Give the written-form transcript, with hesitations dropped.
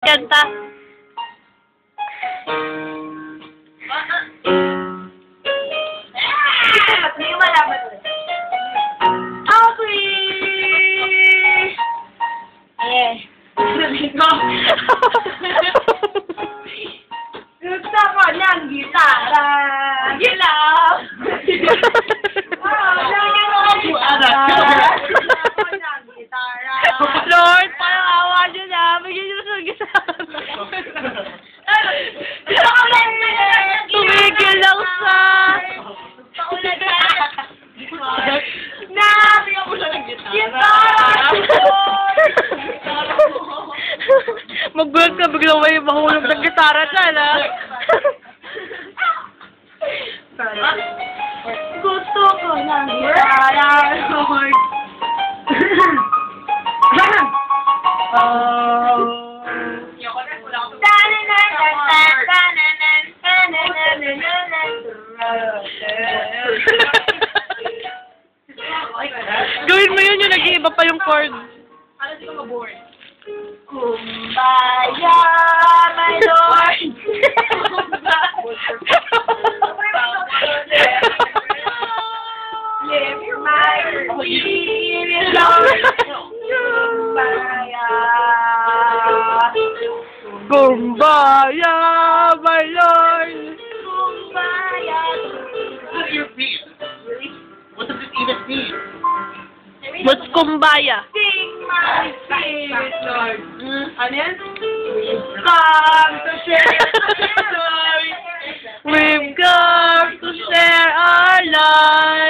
Kanta. Hindi mo malaman ulit. Okay! Gusto ko ng gitara. Gilaw! Lord, parang awa niyo na. Bigyan niyo sa gitara. Tumigil lang sa... Bigyan mo siya ng gitara. Mag-build ka, biglang may mahulog ng gitara dyan, ha? Gusto ko ng gitara, Lord. Gawin mo yun, yung nag-iiba pa yung chord. Ano di ko ma-board? Kumbaya, my Lord. Live your mind, please, Lord. Kumbaya. Kumbaya, my Lord. Kumbaya. Look at your feet. What does it even mean? What's kumbaya? Sing my spirit, Lord. Ano yan? Come to share the glory. We've come to share our life.